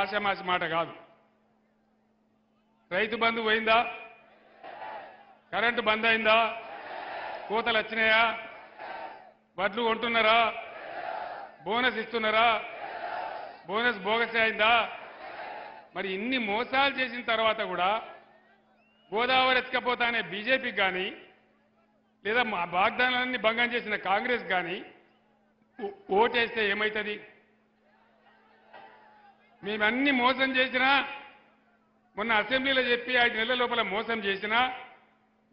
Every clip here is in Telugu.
ఆషామాషి మాట కాదు. రైతు బంధు పోయిందా? కరెంటు బంద్ అయిందా? కోతలు వచ్చినాయా? వడ్లు కొంటున్నారా? బోనస్ ఇస్తున్నారా? బోనస్ బోగస్ అయిందా? మరి ఇన్ని మోసాలు చేసిన తర్వాత కూడా గోదావరి ఎత్తుకపోతా అనే బీజేపీకి కానీ లేదా మా వాగ్దానాలన్నీ భంగం చేసిన కాంగ్రెస్ కానీ ఓటేస్తే ఏమవుతుంది? మేమన్నీ మోసం చేసినా, మొన్న అసెంబ్లీలో చెప్పి 5 నెలల లోపల మోసం చేసినా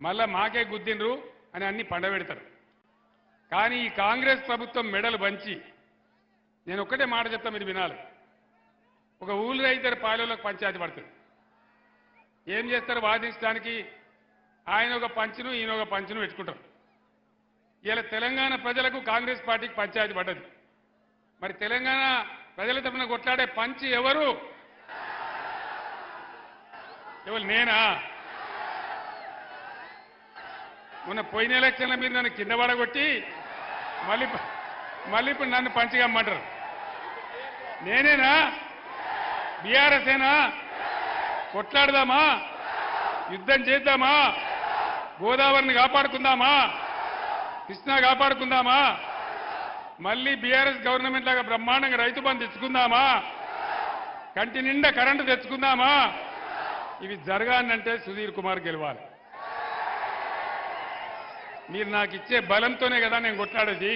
మళ్ళా మాకే గుద్దిండ్రు అని అన్ని పండబెడతారు. కానీ ఈ కాంగ్రెస్ ప్రభుత్వం మెడలు వంచి నేను ఒక్కటే మాట చెప్తా, మీరు వినాలి. ఒక ఊళ్ళో ఇద్దరు పాలెలకు పంచాయతీ పడుతుంది. ఏం చేస్తారు? వాదించడానికి ఆయన ఒక పంచును ఈయన ఒక పంచును పెట్టుకుంటారు. ఇలా తెలంగాణ ప్రజలకు కాంగ్రెస్ పార్టీకి పంచాయతీ పడ్డది. మరి తెలంగాణ ప్రజల తరఫున కొట్లాడే పంచి ఎవరు? ఎవరు? నేనా? మొన్న పోయిన ఎలక్షన్ల మీరు నన్ను కింద పడగొట్టి మళ్ళీ ఇప్పుడు నన్ను పంచిగమ్మంటారు. నేనేనా? బీఆర్ఎస్ఏనా? కొట్లాడదామా? యుద్ధం చేద్దామా? గోదావరిని కాపాడుకుందామా? కృష్ణా కాపాడుకుందామా? మళ్ళీ బీఆర్ఎస్ గవర్నమెంట్ లాగా బ్రహ్మాండంగా రైతు బంధు తెచ్చుకుందామా? కంటి నిండా కరెంటు తెచ్చుకుందామా? ఇవి జరగాలంటే సుధీర్ కుమార్ గెలవాలి. మీరు నాకు ఇచ్చే బలంతోనే కదా నేను కొట్లాడేది.